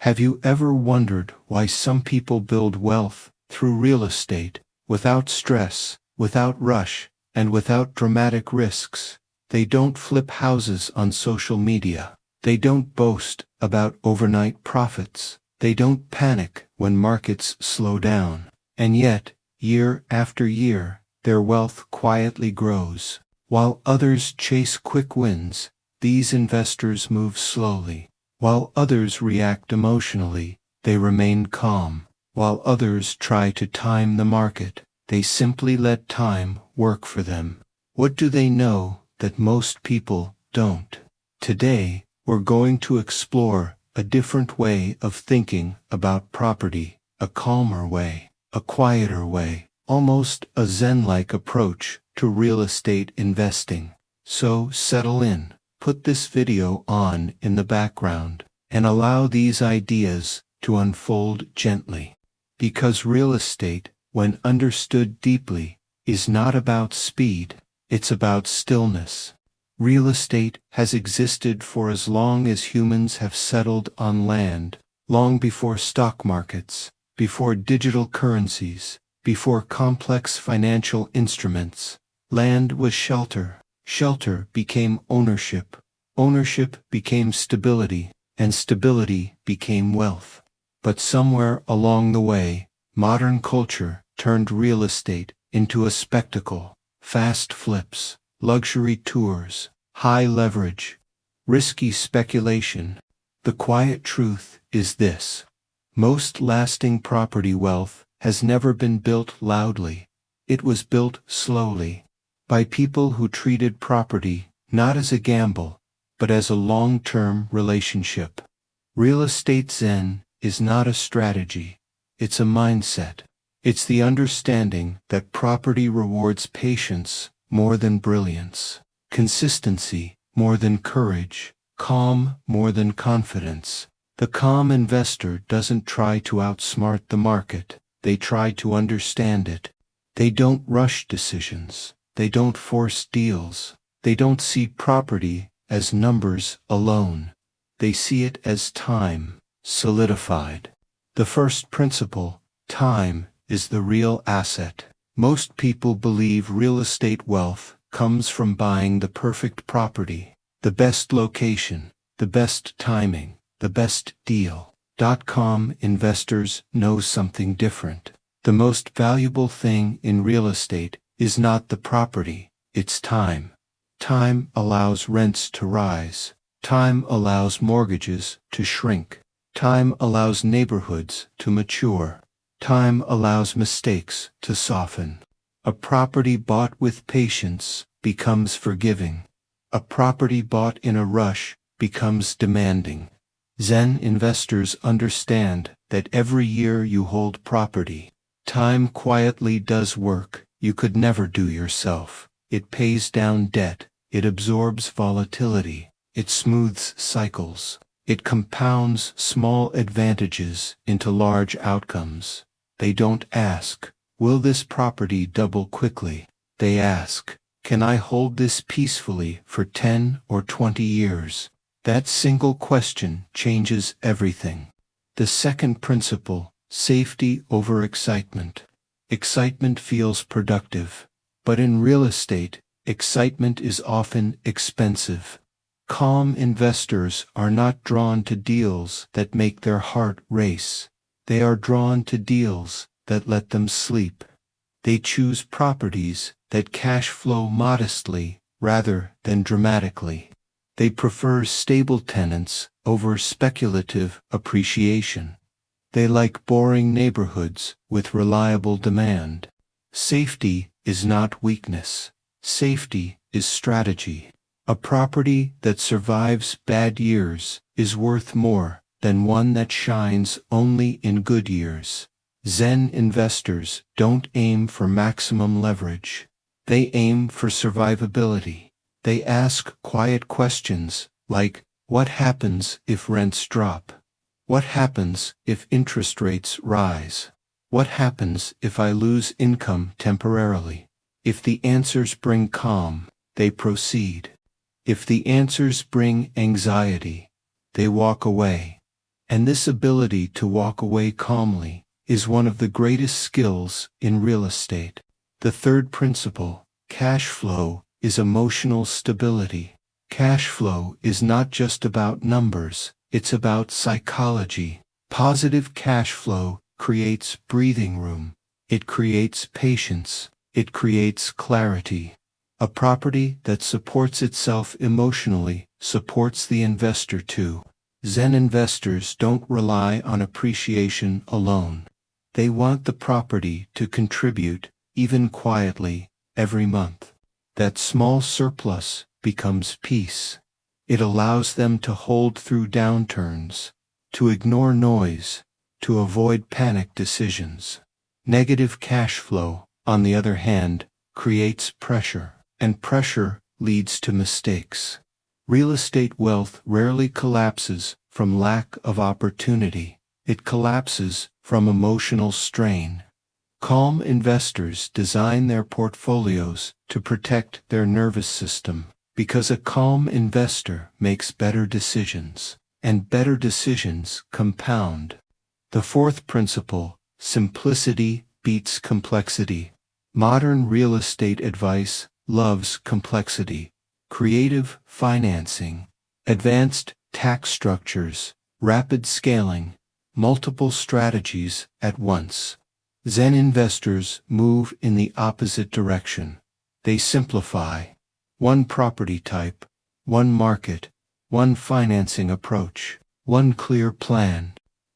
Have you ever wondered why some people build wealth through real estate, without stress, without rush, and without dramatic risks? They don't flip houses on social media. They don't boast about overnight profits. They don't panic when markets slow down. And yet, year after year, their wealth quietly grows. While others chase quick wins, these investors move slowly. While others react emotionally, they remain calm. While others try to time the market, they simply let time work for them. What do they know that most people don't? Today, we're going to explore a different way of thinking about property, a calmer way, a quieter way, almost a Zen-like approach to real estate investing. So settle in. Put this video on in the background, and allow these ideas to unfold gently. Because real estate, when understood deeply, is not about speed, it's about stillness. Real estate has existed for as long as humans have settled on land, long before stock markets, before digital currencies, before complex financial instruments. Land was shelter. Shelter became ownership. Ownership became stability, and stability became wealth. But somewhere along the way, modern culture turned real estate into a spectacle. Fast flips, luxury tours, high leverage, risky speculation. The quiet truth is this: most lasting property wealth has never been built loudly. It was built slowly, by people who treated property not as a gamble, but as a long-term relationship. Real Estate Zen is not a strategy, it's a mindset. It's the understanding that property rewards patience more than brilliance, consistency more than courage, calm more than confidence. The calm investor doesn't try to outsmart the market, they try to understand it. They don't rush decisions. They don't force deals. They don't see property as numbers alone. They see it as time, solidified. The first principle, time, is the real asset. Most people believe real estate wealth comes from buying the perfect property, the best location, the best timing, the best deal. Investors know something different. The most valuable thing in real estate is not the property, it's time. Time allows rents to rise. Time allows mortgages to shrink. Time allows neighborhoods to mature. Time allows mistakes to soften. A property bought with patience becomes forgiving. A property bought in a rush becomes demanding. Zen investors understand that every year you hold property, time quietly does work you could never do yourself. It pays down debt, it absorbs volatility, it smooths cycles, it compounds small advantages into large outcomes. They don't ask, will this property double quickly? They ask, can I hold this peacefully for 10 or 20 years? That single question changes everything. The second principle, safety over excitement. Excitement feels productive, but in real estate, excitement is often expensive. Calm investors are not drawn to deals that make their heart race. They are drawn to deals that let them sleep. They choose properties that cash flow modestly rather than dramatically. They prefer stable tenants over speculative appreciation. They like boring neighborhoods with reliable demand. Safety is not weakness. Safety is strategy. A property that survives bad years is worth more than one that shines only in good years. Zen investors don't aim for maximum leverage. They aim for survivability. They ask quiet questions like, what happens if rents drop? What happens if interest rates rise? What happens if I lose income temporarily? If the answers bring calm, they proceed. If the answers bring anxiety, they walk away. And this ability to walk away calmly is one of the greatest skills in real estate. The third principle, cash flow, is emotional stability. Cash flow is not just about numbers, it's about psychology. Positive cash flow creates breathing room. It creates patience. It creates clarity. A property that supports itself emotionally supports the investor too. Zen investors don't rely on appreciation alone. They want the property to contribute, even quietly, every month. That small surplus becomes peace. It allows them to hold through downturns, to ignore noise, to avoid panic decisions. Negative cash flow, on the other hand, creates pressure, and pressure leads to mistakes. Real estate wealth rarely collapses from lack of opportunity. It collapses from emotional strain. Calm investors design their portfolios to protect their nervous system, because a calm investor makes better decisions, and better decisions compound. The fourth principle, simplicity beats complexity. Modern real estate advice loves complexity. Creative financing, advanced tax structures, rapid scaling, multiple strategies at once. Zen investors move in the opposite direction. They simplify. One property type, one market, one financing approach, one clear plan.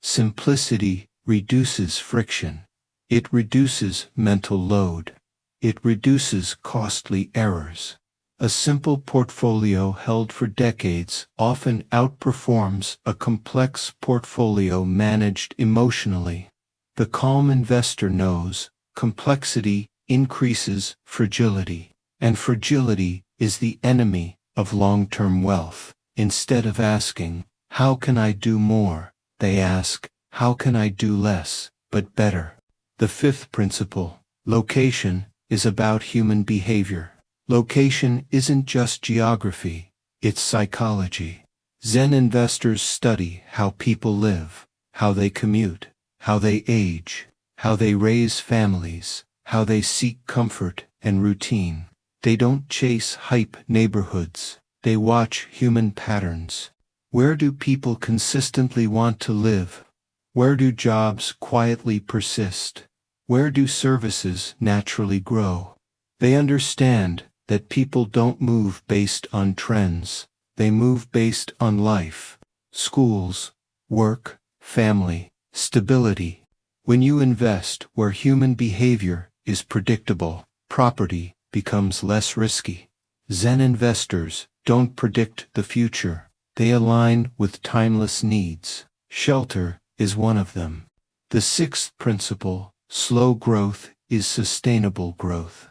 Simplicity reduces friction. It reduces mental load. It reduces costly errors. A simple portfolio held for decades often outperforms a complex portfolio managed emotionally. The calm investor knows complexity increases fragility, and fragility is the enemy of long-term wealth. Instead of asking, "How can I do more?" they ask, "How can I do less, but better?" The fifth principle, location, is about human behavior. Location isn't just geography, it's psychology. Zen investors study how people live, how they commute, how they age, how they raise families, how they seek comfort and routine. They don't chase hype neighborhoods, they watch human patterns. Where do people consistently want to live? Where do jobs quietly persist? Where do services naturally grow? They understand that people don't move based on trends, they move based on life, schools, work, family, stability. When you invest where human behavior is predictable, property becomes less risky. Zen investors don't predict the future, they align with timeless needs. Shelter is one of them. The sixth principle, slow growth is sustainable growth.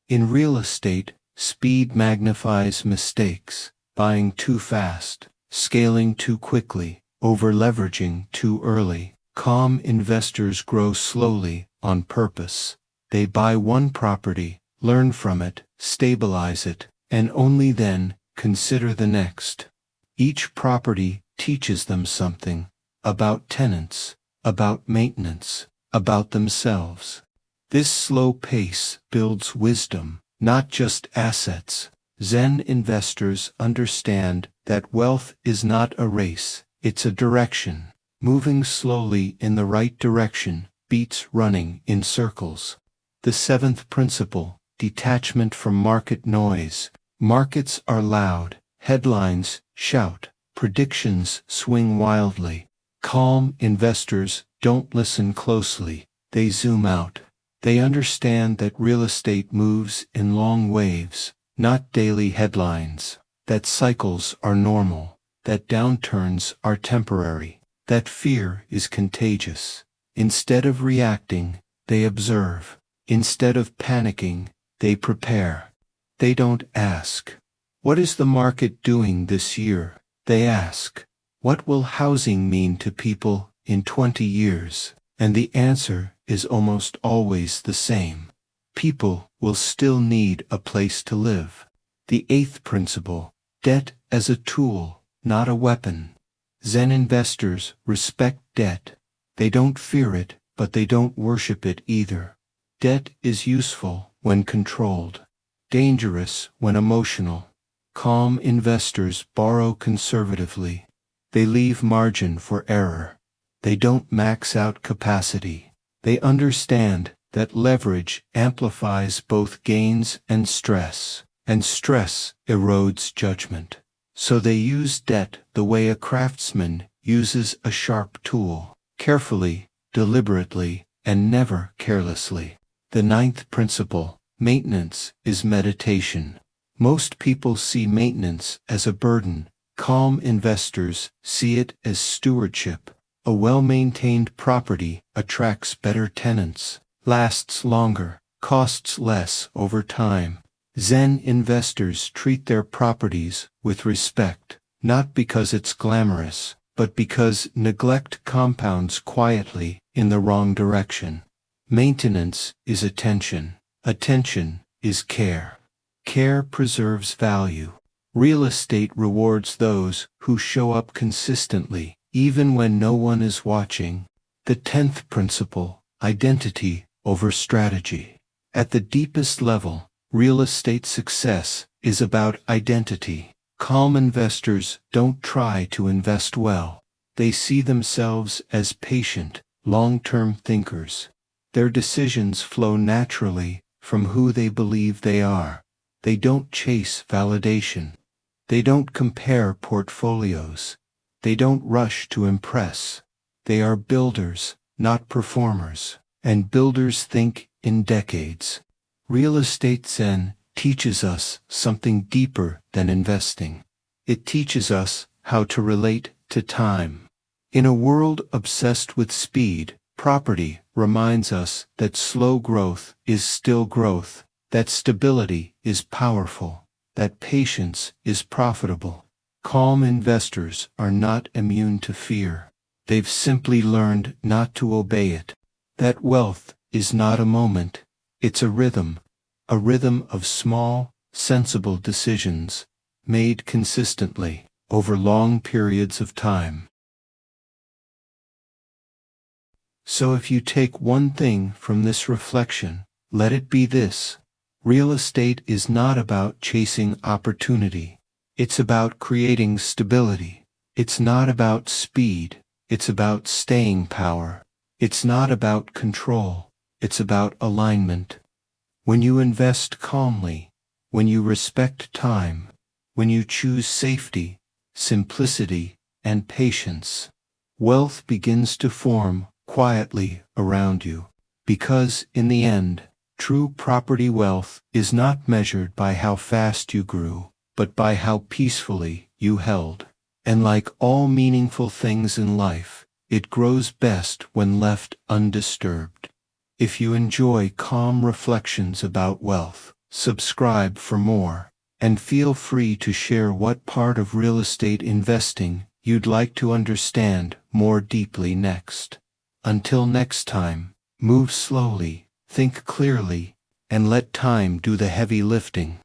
In real estate, speed magnifies mistakes, buying too fast, scaling too quickly, over-leveraging too early. Calm investors grow slowly, on purpose. They buy one property, learn from it, stabilize it, and only then consider the next. Each property teaches them something about tenants, about maintenance, about themselves. This slow pace builds wisdom, not just assets. Zen investors understand that wealth is not a race, it's a direction. Moving slowly in the right direction beats running in circles. The seventh principle, detachment from market noise. Markets are loud, headlines shout, predictions swing wildly. Calm investors don't listen closely, they zoom out. They understand that real estate moves in long waves, not daily headlines, that cycles are normal, that downturns are temporary, that fear is contagious. Instead of reacting, they observe. Instead of panicking, they prepare. They don't ask, "What is the market doing this year?" They ask, "What will housing mean to people in 20 years?" And the answer is almost always the same. People will still need a place to live. The eighth principle, debt as a tool, not a weapon. Zen investors respect debt. They don't fear it, but they don't worship it either. Debt is useful when controlled, dangerous when emotional. Calm investors borrow conservatively. They leave margin for error. They don't max out capacity. They understand that leverage amplifies both gains and stress erodes judgment. So they use debt the way a craftsman uses a sharp tool, carefully, deliberately, and never carelessly. The ninth principle, maintenance, is meditation. Most people see maintenance as a burden. Calm investors see it as stewardship. A well-maintained property attracts better tenants, lasts longer, costs less over time. Zen investors treat their properties with respect, not because it's glamorous, but because neglect compounds quietly in the wrong direction. Maintenance is attention. Attention is care. Care preserves value. Real estate rewards those who show up consistently, even when no one is watching. The 10th principle, identity over strategy. At the deepest level, real estate success is about identity. Calm investors don't try to invest well. They see themselves as patient, long-term thinkers. Their decisions flow naturally from who they believe they are. They don't chase validation. They don't compare portfolios. They don't rush to impress. They are builders, not performers. And builders think in decades. Real Estate Zen teaches us something deeper than investing. It teaches us how to relate to time. In a world obsessed with speed, property reminds us that slow growth is still growth, that stability is powerful, that patience is profitable. Calm investors are not immune to fear. They've simply learned not to obey it. That wealth is not a moment, it's a rhythm of small, sensible decisions, made consistently, over long periods of time. So if you take one thing from this reflection, let it be this: real estate is not about chasing opportunity. It's about creating stability. It's not about speed. It's about staying power. It's not about control. It's about alignment. When you invest calmly, when you respect time, when you choose safety, simplicity, and patience, wealth begins to form quietly around you. Because, in the end, true property wealth is not measured by how fast you grew, but by how peacefully you held. And like all meaningful things in life, it grows best when left undisturbed. If you enjoy calm reflections about wealth, subscribe for more, and feel free to share what part of real estate investing you'd like to understand more deeply next. Until next time, move slowly, think clearly, and let time do the heavy lifting.